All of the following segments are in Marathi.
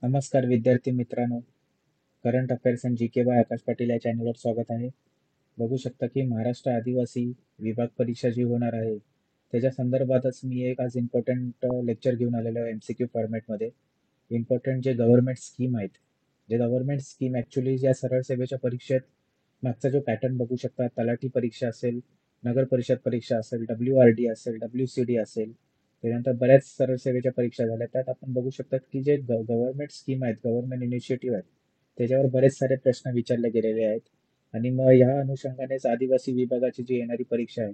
नमस्कार विद्यार्थी मित्रांनो. Current affairs and G K by Akash Patil या चॅनलवर स्वागत आहे. बघू शकता की महाराष्ट्र आदिवासी विभाग परीक्षा जी होणार आहे त्याच्या संदर्भातच मी एक आज इम्पॉर्टंट लेक्चर घेऊन आलेलो आहे MCQ फॉर्मॅटमध्ये. इम्पॉर्टंट जे गव्हर्नमेंट स्कीम आहेत, जे गव्हर्नमेंट स्कीम ॲक्च्युली या सरळ सेवेच्या परीक्षेत मागचा जो पॅटर्न बघू शकता, तलाठी परीक्षा असेल, नगर परिषद परीक्षा असेल, WRD असेल, WCD असेल, त्यानंतर बऱ्याच सरळ सेवेच्या परीक्षा झाल्या. त्यात आपण बघू शकतात की जे गव्हर्नमेंट स्कीम आहेत, गव्हर्नमेंट इनिशिएटिव्ह आहेत, त्याच्यावर बरेच सारे प्रश्न विचारले गेलेले आहेत. आणि मग ह्या अनुषंगानेच आदिवासी विभागाची जी येणारी परीक्षा आहे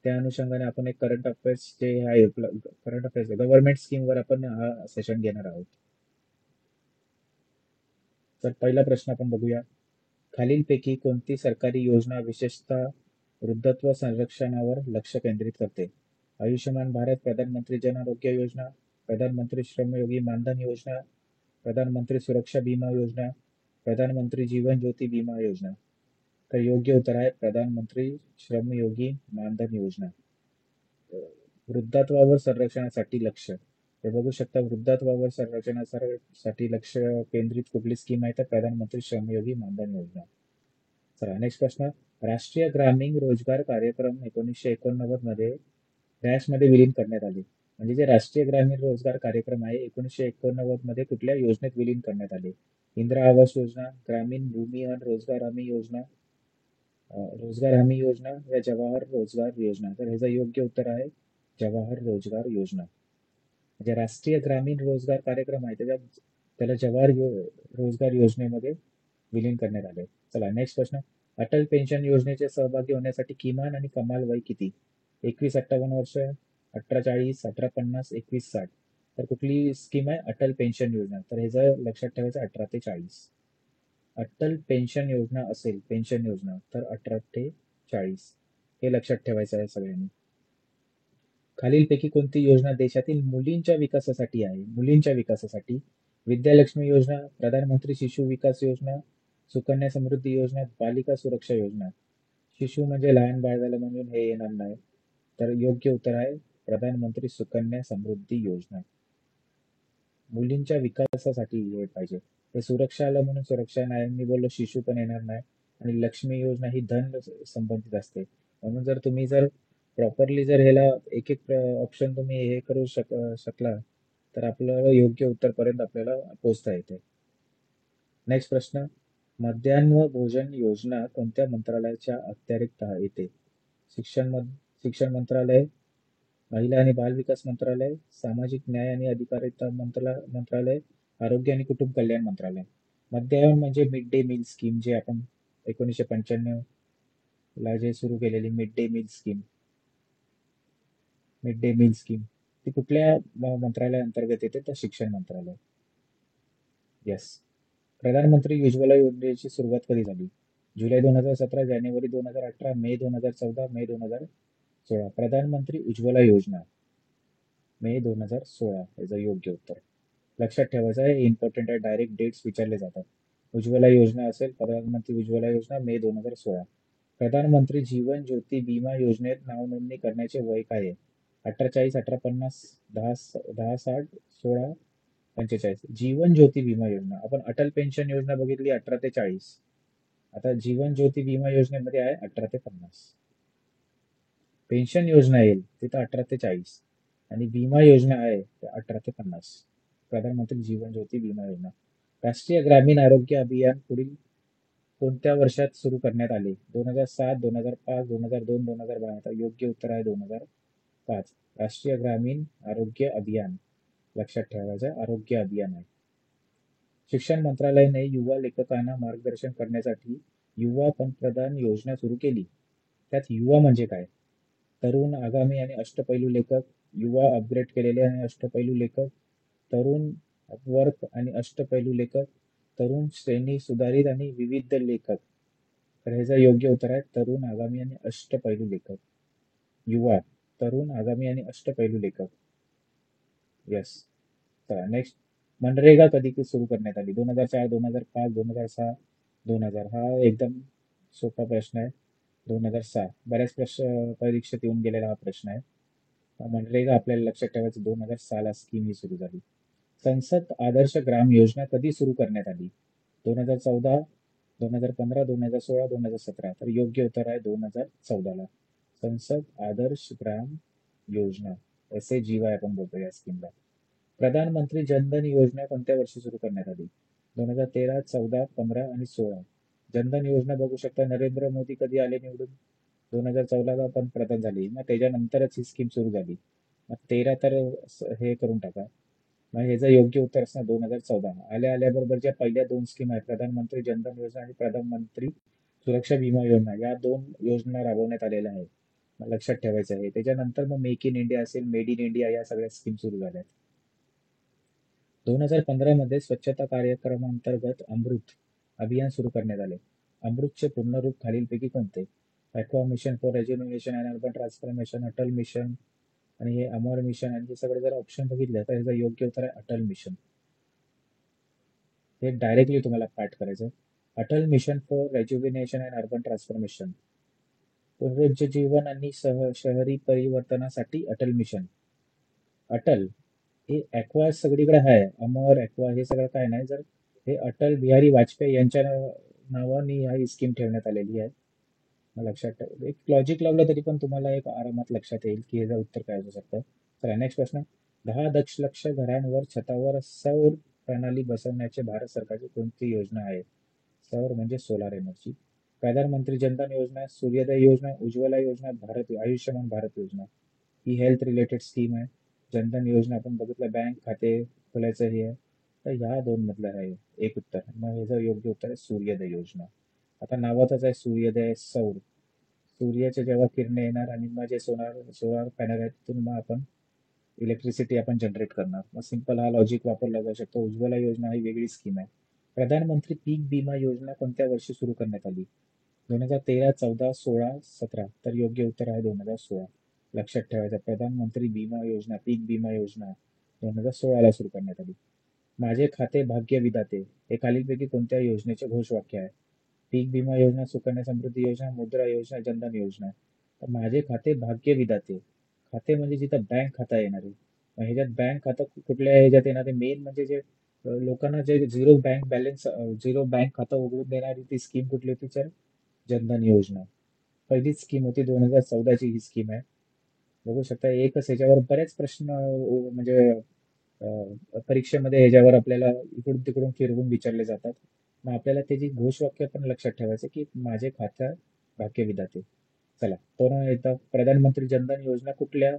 त्या अनुषंगाने आपण एक करंट अफेअर्स जे आहे, करंट अफेअर्स गव्हर्नमेंट स्कीमवर आपण हा सेशन घेणार आहोत. तर पहिला प्रश्न आपण बघूया. खालीलपैकी कोणती सरकारी योजना विशेषतः वृद्धत्व संरक्षणावर लक्ष केंद्रित करते? आयुष्यमान भारत, प्रधानमंत्री जन आरोग्य योजना, प्रधानमंत्री श्रमयोगी मानधन योजना, प्रधानमंत्री सुरक्षा बीमा योजना, प्रधानमंत्री जीवन ज्योती बीमा योजना. तर योग्य उत्तर आहे प्रधानमंत्री श्रमयोगी मानधन योजना. वृद्धत्वावर संरक्षणासाठी लक्ष. हे बघू शकता, वृद्धत्वावर संरक्षणासाठी लक्ष केंद्रित कुठली स्कीम आहे तर प्रधानमंत्री श्रमयोगी मानधन योजना. चला नेक्स्ट प्रश्न. राष्ट्रीय ग्रामीण रोजगार कार्यक्रम 1989 मध्ये मध्ये विलीन करण्यात आले. म्हणजे जे राष्ट्रीय ग्रामीण रोजगार कार्यक्रम आहे 1989 मध्ये कुठल्या योजनेत विलीन करण्यात आले? इंदिरा आवास योजना, ग्रामीण भूमिहीन रोजगार हमी योजना, रोजगार हमी योजना या जवाहर रोजगार योजना. तर ह्याचं योग्य उत्तर आहे जवाहर रोजगार योजना. म्हणजे राष्ट्रीय ग्रामीण रोजगार कार्यक्रम आहे त्याला रोजगार योजनेमध्ये विलीन करण्यात आले. चला नेक्स्ट प्रश्न. अटल पेन्शन योजनेचे सहभागी होण्यासाठी किमान आणि कमाल वय किती? 21-58 वर्ष, 18-40, 18-50, 21-60. तर कुठली स्कीम आहे? अटल पेन्शन योजना. तर ह्याचं लक्षात ठेवायचं 18 ते 40. अटल पेन्शन योजना असेल, पेन्शन योजना, तर 18 ते 40 हे लक्षात ठेवायचं आहे सगळ्यांनी. खालीलपैकी कोणती योजना देशातील मुलींच्या विकासासाठी आहे? मुलींच्या विकासासाठी. विद्यालक्ष्मी योजना, प्रधानमंत्री शिशु विकास योजना, सुकन्या समृद्धी योजना, बालिका सुरक्षा योजना. शिशु म्हणजे लहान बाळ झालं म्हणून हे येणार नाही. तर योग्य उत्तर आहे प्रधानमंत्री सुकन्या समृद्धी योजना. मुलींच्या विकासासाठी हे पाहिजे. हे सुरक्षा आलं म्हणून सुरक्षा नाही, मी बोललो शिशु पण येणार नाही. आणि लक्ष्मी योजना ही धन संबंधित असते. म्हणून जर प्रॉपरली जर ह्याला एक एक ऑप्शन तुम्ही हे करू शकला तर आपल्याला योग्य उत्तरपर्यंत आपल्याला पोहोचता येते. नेक्स्ट प्रश्न. मध्यान्ह भोजन योजना कोणत्या मंत्रालयाच्या अखत्यारीत येते? शिक्षण मंत्रालय, महिला आणि बाल विकास मंत्रालय, सामाजिक न्याय आणि अधिकारिता मंत्रालय, आरोग्य आणि कुटुंब कल्याण मंत्रालय. मध्यान्ह म्हणजे मिड डे मील स्कीम, जे आपण 1995 ला जे सुरू केलेली मिड डे मील स्कीम, ती कुठल्या मंत्रालयाअंतर्गत येते? तर शिक्षण मंत्रालय. येस. प्रधानमंत्री उज्ज्वला योजनेची सुरुवात कधी झाली? जुलै 2017, जानेवारी 2018, मे 2014, मे 2016. प्रधानमंत्री उज्ज्वला योजना मे 2016 याचं योग्य उत्तर. लक्षात ठेवायचं आहे, इम्पॉर्टंट आहे, डायरेक्ट डेट्स विचारले जातात. उज्ज्वला योजना असेल, प्रधानमंत्री उज्ज्वला योजना मे 2016. प्रधानमंत्री जीवन ज्योती विमा योजनेत नावनोंदणी करण्याचे वय काय आहे? 18-40, 18-50, 10-60, 16-45. जीवन ज्योती विमा योजना. आपण अटल पेन्शन योजना बघितली 18 ते 40. आता जीवन ज्योती विमा योजनेमध्ये आहे 18 ते 50. पेन्शन योजना येईल तिथं 18 ते 40 आणि विमा योजना आहे 18 ते 50. प्रधानमंत्री जीवन ज्योती विमा योजना. राष्ट्रीय ग्रामीण आरोग्य अभियान पुढील कोणत्या वर्षात सुरू करण्यात आले? 2007, 2005, 2002, 2012. योग्य उत्तर आहे 2005. राष्ट्रीय ग्रामीण आरोग्य अभियान. लक्षात ठेवायचं आरोग्य अभियान आहे. शिक्षण मंत्रालयाने युवा लेखकांना मार्गदर्शन करण्यासाठी युवा पंतप्रधान योजना सुरू केली. त्यात युवा म्हणजे काय? तरुण, आगामी आणि अष्टपैलू लेखक, युवा अपग्रेड केलेले आणि अष्टपैलू लेखक, तरुण अपवर्क आणि अष्टपैलू लेखक, तरुण श्रेणी सुधारित आणि विविध लेखक. तर ह्याचं योग्य उत्तर आहे तरुण, आगामी आणि अष्टपैलू लेखक. युवा, तरुण, आगामी आणि अष्टपैलू लेखक. येस. चला नेक्स्ट. मनरेगा कधी सुरू करण्यात आली? 2004, 2005, 2006, 2000. हा एकदम सोपा प्रश्न आहे. 2006. बऱ्याच परीक्षेत येऊन गेलेला हा प्रश्न आहे. मनरेगा आपल्याला लक्षात ठेवायचं 2006 ला स्कीम ही सुरू झाली. संसद आदर्श ग्राम योजना कधी सुरू करण्यात आली? 2014, 2015, 2016, 2017. तर योग्य उत्तर आहे 2014ला. संसद आदर्श ग्राम योजना, SAGY आपण बोलतो या स्कीमला. प्रधानमंत्री जनधन योजना कोणत्या वर्षी सुरू करण्यात आली? 2013, 14, 15 आणि 16. जनधन योजना बघू शकता, नरेंद्र मोदी कधी आले निवडून? 2014ला पंतप्रधान झाले. मग त्याच्यानंतरच ही स्कीम सुरू झाली. मग 13 तर हे करून टाका. मग ह्याचं योग्य उत्तर असणार 2014. आल्याबरोबर ज्या पहिल्या दोन स्कीम आहेत, प्रधानमंत्री जनधन योजना आणि प्रधानमंत्री सुरक्षा विमा योजना, या दोन योजना राबवण्यात आलेल्या आहेत. मग लक्षात ठेवायचं आहे. त्याच्यानंतर मग मेक इन इंडिया असेल, मेड इन इंडिया, या सगळ्या स्कीम सुरू झाल्यात. 2015 मध्ये स्वच्छता कार्यक्रमांतर्गत अमृत अभियान सुरू करण्यात आले. अमृतचे पूर्ण रूप खालीलपैकी कोणते? Aqua mission for rejuvenation and urban transformation, Atal mission आणि हे अमर मिशन, आणि हे सगळे जर ऑप्शन बघितले तर ह्याचं योग्य उत्तर आहे अटल मिशन. हे डायरेक्टली तुम्हाला पाठ करायचं. Atal mission for rejuvenation and urban transformation, पुनरुज्जीवन आणि शहरी परिवर्तनासाठी अटल मिशन. अटल हे ॲक्वा सगळीकडे आहे, अमर, ॲक्वा हे सगळं काय नाही. जर हे अटल बिहारी वाजपेयी यांच्या नावाने ही स्कीम ठेवण्यात आलेली आहे. मग लक्षात ठेव, एक लॉजिक लावलं तरी पण तुम्हाला एक आरामात लक्षात येईल की याचं उत्तर काय असू शकतं. तर नेक्स्ट प्रश्न, 10 दशलक्ष घरांवर छतावर सौर प्रणाली बसवण्याचे भारत सरकारची कोणती योजना आहे? सौर म्हणजे सोलार एनर्जी. प्रधानमंत्री जनधन योजना, सूर्योदय योजना, उज्ज्वला योजना, आयुष्यमान भारत योजना, ही हेल्थ रिलेटेड स्कीम आहे. जनधन योजना आपण बघितलं, बँक खाते खोलायचं हे आहे. तर ह्या दोन मधलं आहे एक उत्तर. मग ह्याचं योग्य उत्तर आहे सूर्योदय योजना. आता नावातच आहे सूर्योदय, सौर. सूर्याच्या जेव्हा किरणे येणार आणि मग जे सोलार पॅनल आहेत तिथून मग आपण इलेक्ट्रिसिटी आपण जनरेट करणार. मग सिंपल हा लॉजिक वापरला जाऊ शकतो. उज्ज्वला योजना ही वेगळी स्कीम आहे. प्रधानमंत्री पीक विमा योजना कोणत्या वर्षी सुरू करण्यात आली? 2013, 14, 16, 17. तर योग्य उत्तर आहे 2016. लक्षात ठेवायचं, प्रधानमंत्री विमा योजना, पीक विमा योजना 2016ला सुरू करण्यात आली. माझे खाते भाग्य विधाते हे खालीलपैकी कोणत्या योजनेचे घोषवाक्य आहे? पीक विमा योजना, सुकन्या समृद्धी योजना, मुद्रा योजना, जनधन योजना. तर माझे खाते भाग्य विधाते, खाते म्हणजे जिथं बँक खाता येणार आहे. मग ह्याच्यात बँक खातं कुठल्या ह्याच्यात येणार आहे? मेन म्हणजे जे लोकांना जे zero bank balance, zero bank खातं उघडून देणारी ती स्कीम कुठली होती सर? जनधन योजना. पहिलीच स्कीम होती, 2014ची ही स्कीम आहे. बघू शकता, एकच ह्याच्यावर बरेच प्रश्न म्हणजे परीक्षेमध्ये ह्याच्यावर आपल्याला इकडून तिकडून फिरवून विचारले जातात. मग आपल्याला त्याची घोषवाक्य पण लक्षात ठेवायचं की माझे खात्या भाग्य विधाते. चला, पुन्हा एकदा, प्रधानमंत्री जनधन योजना कुठल्या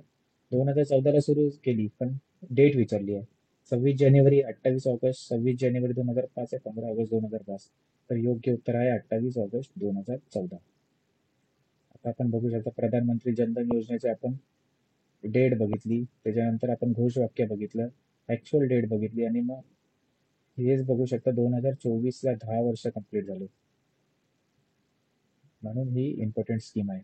2014ला सुरू केली, पण डेट विचारली आहे. 26 जानेवारी, 28 ऑगस्ट, 26 जानेवारी 2005 आहे, 15 ऑगस्ट 2005. तर योग्य उत्तर आहे 28 ऑगस्ट 2014. आता आपण बघू शकता, प्रधानमंत्री जनधन योजनेचे आपण डेट बघितली, त्याच्यानंतर आपण घोषवाक्य बघितलं, ऍक्च्युअल डेट बघितली, आणि मग हेच बघू शकता 2024ला 10 वर्ष कंप्लीट झाले. म्हणून ही इम्पॉर्टंट स्कीम आहे.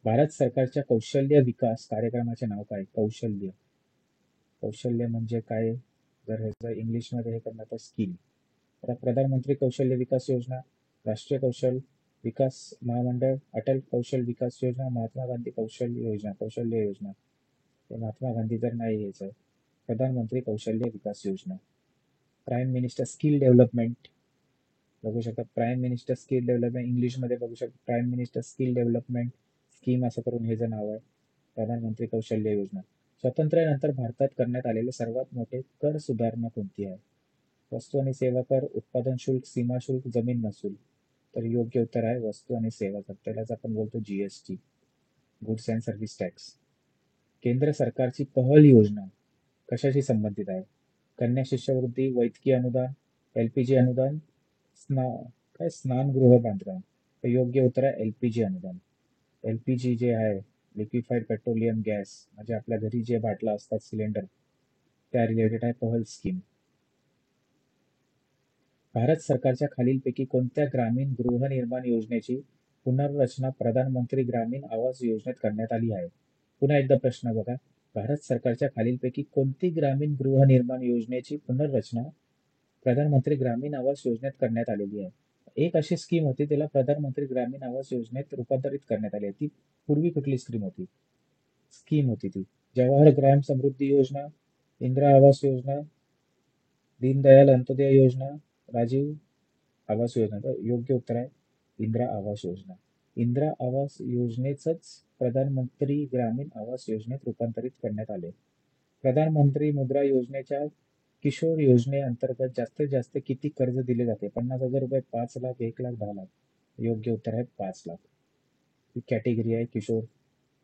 भारत सरकारच्या कौशल्य विकास कार्यक्रमाचे नाव काय? कौशल्य, कौशल्य म्हणजे काय? जर ह्याचं इंग्लिशमध्ये हे करणार तर स्किल. आता प्रधानमंत्री कौशल्य विकास योजना, राष्ट्रीय कौशल विकास महामंडळ, अटल कौशल विकास योजना, महात्मा गांधी कौशल्य योजना. कौशल्य योजना ते महात्मा गांधी तर नाही यायचं, प्रधानमंत्री कौशल्य विकास योजना. प्राईम मिनिस्टर स्किल डेव्हलपमेंट बघू शकता, प्राईम मिनिस्टर स्किल डेव्हलपमेंट इंग्लिशमध्ये बघू शकता, prime minister skill development scheme असं करून हे जे नाव आहे, प्रधानमंत्री कौशल्य योजना. स्वातंत्र्यानंतर भारतात करण्यात आलेले सर्वात मोठे कर सुधारणा कोणती आहे? वस्तू आणि सेवा कर, उत्पादन शुल्क, सीमा शुल्क, जमीन महसूल. तर योग्य उत्तर आहे वस्तू आणि सेवा कर, त्यालाच आपण बोलतो GST, goods and service tax. केंद्र सरकारची पहल योजना कशाशी संबंधित आहे? कन्या शिष्यवृत्ती, वैद्यकीय अनुदान, LPG अनुदान, स्ना काय स्नानगृह बांधकाम. तर योग्य उत्तर आहे LPG अनुदान. LPG जे आहे, लिक्विफाईड पेट्रोलियम गॅस, म्हणजे आपल्या घरी जे बाटला असतात सिलेंडर, त्या रिलेटेड आहे पहल स्कीम. भारत सरकारच्या खालीलपैकी कोणत्या ग्रामीण गृहनिर्माण योजनेची पुनर्रचना प्रधानमंत्री ग्रामीण आवास योजनेत करण्यात आली आहे? पुन्हा एकदा प्रश्न बघा, भारत सरकारच्या खालीलपैकी कोणती ग्रामीण गृहनिर्माण योजनेची पुनर्रचना प्रधानमंत्री ग्रामीण आवास योजनेत करण्यात आलेली आहे? एक अशी स्कीम होती, त्याला प्रधानमंत्री ग्रामीण आवास योजनेत रूपांतरित करण्यात आली आहे. ती पूर्वी कुठली स्कीम होती ती? जवाहर ग्राम समृद्धी योजना, इंदिरा आवास योजना, दीनदयाल अंत्योदय योजना, राजीव आवास योजना. तर योग्य उत्तर आहे इंदिरा आवास योजना. इंदिरा आवास योजनेचंच प्रधानमंत्री ग्रामीण आवास योजनेत रूपांतरित करण्यात आले. प्रधानमंत्री मुद्रा योजनेच्या किशोर योजनेअंतर्गत जास्तीत जास्त किती कर्ज दिले जाते? 50,000 रुपये, 5 लाख, 1 लाख, 10 लाख. योग्य उत्तर आहे 5 लाख. ही कॅटेगरी आहे किशोर,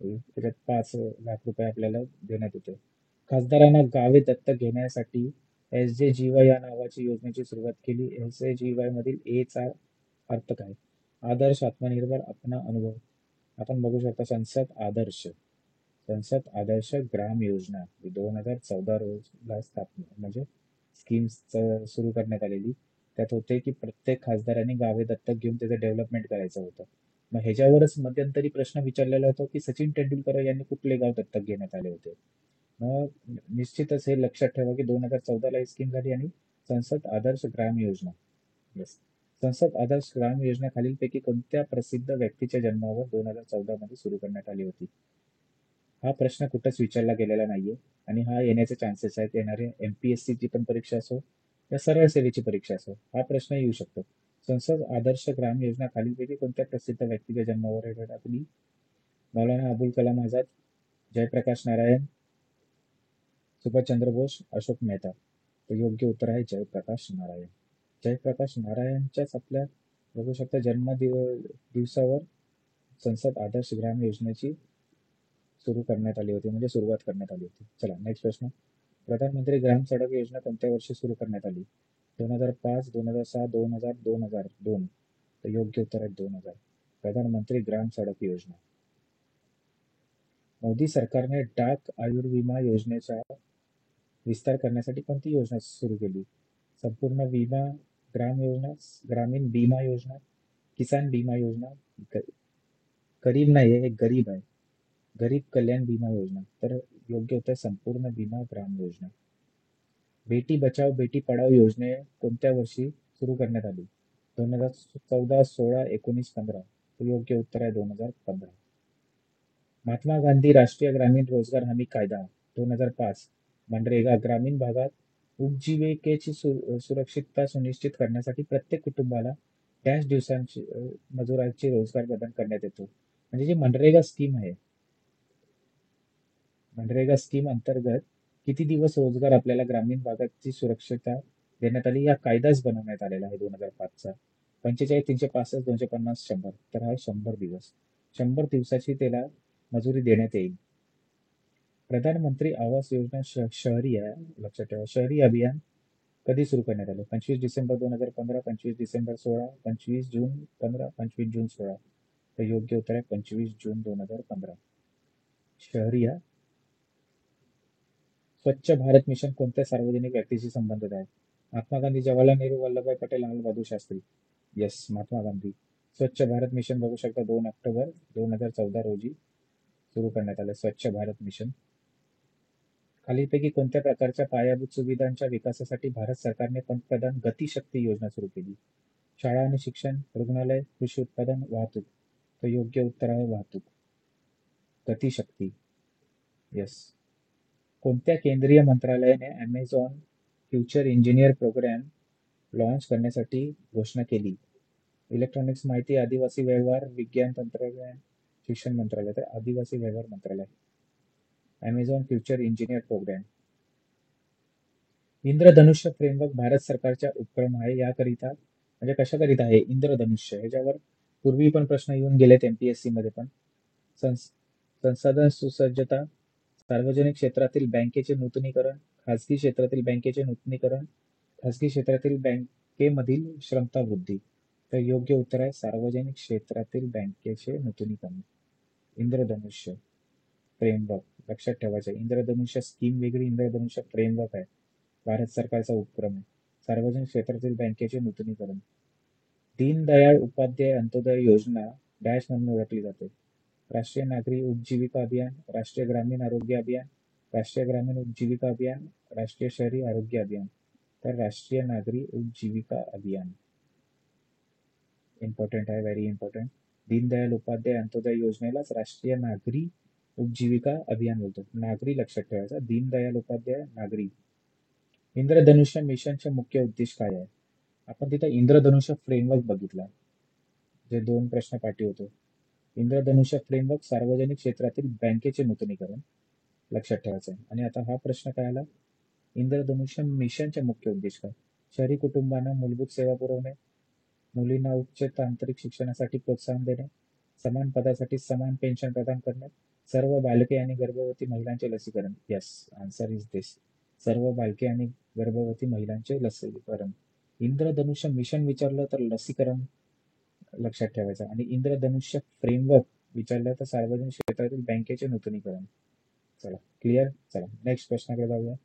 त्याच्यात 5 लाख रुपये आपल्याला देण्यात येते. खासदारांना गावे दत्तक घेण्यासाठी SJGY या नावाची योजनेची सुरुवात केली. SJGY मधील ए चा अर्थ काय? आदर्श, आत्मनिर्भर, अपना, अनुभव. आपण बघू शकता संसद आदर्श ग्राम योजना 2014 रोजला स्थापना म्हणजे स्कीम सुरू करण्यात आलेली. त्यात होते की प्रत्येक खासदारांनी गावे दत्तक घेऊन त्याचं डेव्हलपमेंट करायचं होतं. मग ह्याच्यावरच मध्यंतरी प्रश्न विचारलेला होता की सचिन तेंडुलकर यांनी कुठले गाव दत्तक घेण्यात आले होते. मग निश्चितच हे लक्षात ठेवा की 2014 ही स्कीम झाली आणि संसद आदर्श ग्राम योजना. येस, संसद आदर्श ग्राम योजना खालीलपैकी कोणत्या प्रसिद्ध व्यक्तीच्या जन्मावर 2014 मध्ये सुरू करण्यात आली होती? हा प्रश्न कुठंच विचारला गेलेला नाहीये आणि हा येण्याचे चान्सेस आहेत. येणारे MPSC ची पण परीक्षा असो या सरळ सेवेची परीक्षा असो, हा प्रश्न येऊ शकतो. संसद आदर्श ग्राम योजना खालीलपैकी कोणत्या प्रसिद्ध व्यक्तीच्या जन्मावर आहे? आपली मौलाना अबुल कलाम आझाद, जयप्रकाश नारायण, सुभाषचंद्र बोस, अशोक मेहता. तर योग्य उत्तर आहे जयप्रकाश नारायण. जयप्रकाश नारायणच्याच आपल्या बघू शकता दिवसावर संसद आदर्श ग्राम योजनेची सुरू करण्यात आली होती, म्हणजे सुरुवात करण्यात आली होती. चला नेक्स्ट प्रश्न. प्रधानमंत्री ग्राम सडक योजना कोणत्या वर्षी सुरू करण्यात आली? 2005, 2006, 2000, 2002. तर योग्य उत्तर आहे 2000. प्रधानमंत्री ग्राम सडक योजना. मोदी सरकारने डाक आयुर्विमा योजनेचा विस्तार करण्यासाठी कोणती योजना सुरू केली? संपूर्ण विमा ग्राम योजना, ग्रामीण बीमा योजना, किसान बीमा योजना, गरीब नाही आहे, गरीब आहे, गरीब कल्याण बीमा योजना. तर योग्य उत्तर संपूर्ण बीमा ग्राम योजना. बेटी बचाव बेटी पढाओ योजने कोणत्या वर्षी सुरू करण्यात आली? 2014, 16, 19, 15. योग्य उत्तर आहे 2015. महात्मा गांधी राष्ट्रीय ग्रामीण रोजगार हमी कायदा 2005 मनरेगा ग्रामीण भागात उपजीविकेची सुरक्षितता सुनिश्चित करण्यासाठी प्रत्येक कुटुंबाला डॅश दिवसांची मजुरांचे रोजगार प्रदान करण्यात येतो. म्हणजे जी मनरेगा स्कीम आहे, मनरेगा स्कीम अंतर्गत किती दिवस रोजगार आपल्याला ग्रामीण भागाची सुरक्षितता देण्यात आली, या कायदाच बनवण्यात आलेला आहे 2005चा. 45, 365, 250, 100. तर हा 100 दिवस. 100 दिवसाची त्याला मजुरी देण्यात येईल. प्रधानमंत्री आवास योजना शहरी आहे, लक्षात ठेवा. शहरी अभियान कधी सुरू करण्यात आले? 25 डिसेंबर 2015, 25 डिसेंबर 16, 25 जून 15, 25 जून 16. तर योग्य उत्तर आहे 25 जून 2015. शहरी आहे. स्वच्छ भारत मिशन कोणत्या सार्वजनिक व्यक्तीशी संबंधित आहे? महात्मा गांधी, जवाहरलाल नेहरू, वल्लभभाई पटेल, लाल बहादूर शास्त्री. येस, महात्मा गांधी. स्वच्छ भारत मिशन बघू शकता 2 ऑक्टोबर 2014 रोजी सुरू करण्यात आलं स्वच्छ भारत मिशन. खालीलपैकी कोणत्या प्रकारच्या पायाभूत सुविधांच्या विकासासाठी भारत सरकारने पंतप्रधान गतिशक्ती योजना सुरू केली? शाळा आणि शिक्षण, रुग्णालय, कृषी उत्पादन, वाहतूक. तर योग्य उत्तर आहे वाहतूक. गतिशक्ती. येस. कोणत्या केंद्रीय मंत्रालयाने Amazon future engineer program launch करण्यासाठी घोषणा केली? इलेक्ट्रॉनिक्स, माहिती, आदिवासी व्यवहार, विज्ञान तंत्रज्ञान, शिक्षण मंत्रालय. तर आदिवासी व्यवहार मंत्रालय. Amazon future engineer program. Indradhanushya framework Bharat सरकारचा उपक्रम आहे. याकरिता म्हणजे कशाकरिता आहे इंद्रधनुष्य? ह्याच्यावर पूर्वी पण प्रश्न येऊन गेलेत MPSC मध्ये पण. संसाधन सुसज्जता, सार्वजनिक क्षेत्रातील बँकेचे नूतनीकरण, खासगी क्षेत्रातील बँकेचे नूतनीकरण, खासगी क्षेत्रातील बँकेमधील क्षमता वृद्धी. तर योग्य उत्तर आहे सार्वजनिक क्षेत्रातील बँकेचे नूतनीकरण. इंद्रधनुष्य फ्रेमवर्क लक्षात ठेवायचं. इंद्रधनुष्य स्कीम वेगळी, इंद्रधनुष्य फ्रेमवर्क आहे, भारत सरकारचा उपक्रम आहे. सार्वजनिक क्षेत्रातील बँकेचे नूतनीकरण. दीनदयाळ उपाध्याय अंत्योदय योजना डॅश म्हणून ओळखली जाते? राष्ट्रीय नागरी उपजीविका अभियान, राष्ट्रीय ग्रामीण आरोग्य अभियान, राष्ट्रीय ग्रामीण उपजीविका अभियान, राष्ट्रीय शहरी आरोग्य अभियान. तर राष्ट्रीय नागरी उपजीविका अभियान. इम्पॉर्टंट आहे, व्हेरी इम्पॉर्टंट. दीनदयाल उपाध्याय अंत्योदय योजनेलाच राष्ट्रीय नागरी उपजीविका अभियान बोलतो. नागरी लक्षात ठेवायचा. दीनदयाल उपाध्याय नागरी. इंद्रधनुष्य मिशनचे मुख्य उद्देश काय आहे? आपण तिथं इंद्रधनुष्य फ्रेमवर्क बघितला, जे 2 प्रश्न पाठी होते. इंद्रधनुष्य फ्रेमवर्क सार्वजनिक क्षेत्रातील बँकेचे नूतनीकरण लक्षात ठेवायचं आहे. आणि आता हा प्रश्न काय आला? इंद्रधनुष्य मिशनचे मुख्य उद्देश काय? शहरी कुटुंबांना मूलभूत सेवा पुरवणे, मुलींना उच्च तांत्रिक शिक्षणासाठी प्रोत्साहन देणे, समान पदासाठी समान पेन्शन प्रदान करणे, सर्व बालके आणि गर्भवती महिलांचे लसीकरण. यस, आन्सर इज दिस. सर्व बालके आणि गर्भवती महिलांचे लसीकरण. इंद्रधनुष्य मिशन विचारलं तर लसीकरण लक्षात ठेवायचं, आणि इंद्रधनुष्य फ्रेमवर्क विचारलं तर सार्वजनिक क्षेत्रातील बँकेचे नूतनीकरण. चला, क्लिअर. चला नेक्स्ट प्रश्नाकडे जाऊया.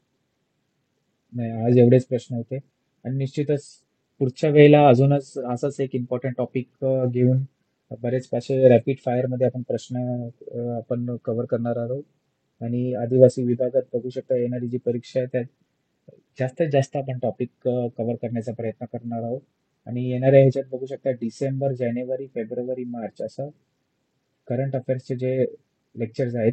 नाही, आज एवढेच प्रश्न होते. आणि निश्चितच पुढच्या वेळेला अजूनच असाच एक इम्पॉर्टंट टॉपिक घेऊन बरेच असे रॅपिड फायर मध्ये आपण प्रश्न आपण कव्हर करणार आहोत. आणि आदिवासी विभागात बघू शकता येणारी जी परीक्षा आहे त्यात जास्तीत जास्त आपण टॉपिक कव्हर करण्याचा प्रयत्न करणार आहोत. आणि येणाऱ्या ह्याच्यात बघू शकता डिसेंबर, जानेवारी, फेब्रुवारी, मार्च असं करंट अफेअर्सचे जे लेक्चर्स आहेत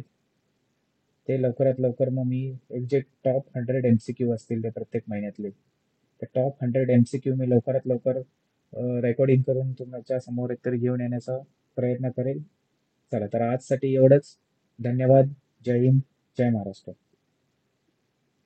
ते लवकरात लवकर मग मी एक जे टॉप 100 MCQ असतील ते प्रत्येक महिन्यातले, ते टॉप 100 MCQ मी लवकरात लवकर रेकॉर्डिंग करून तुमच्या समोर एकतरी घेऊन येण्याचा प्रयत्न करेल. चला तर आजसाठी एवढंच. धन्यवाद. जय हिंद. जय महाराष्ट्र.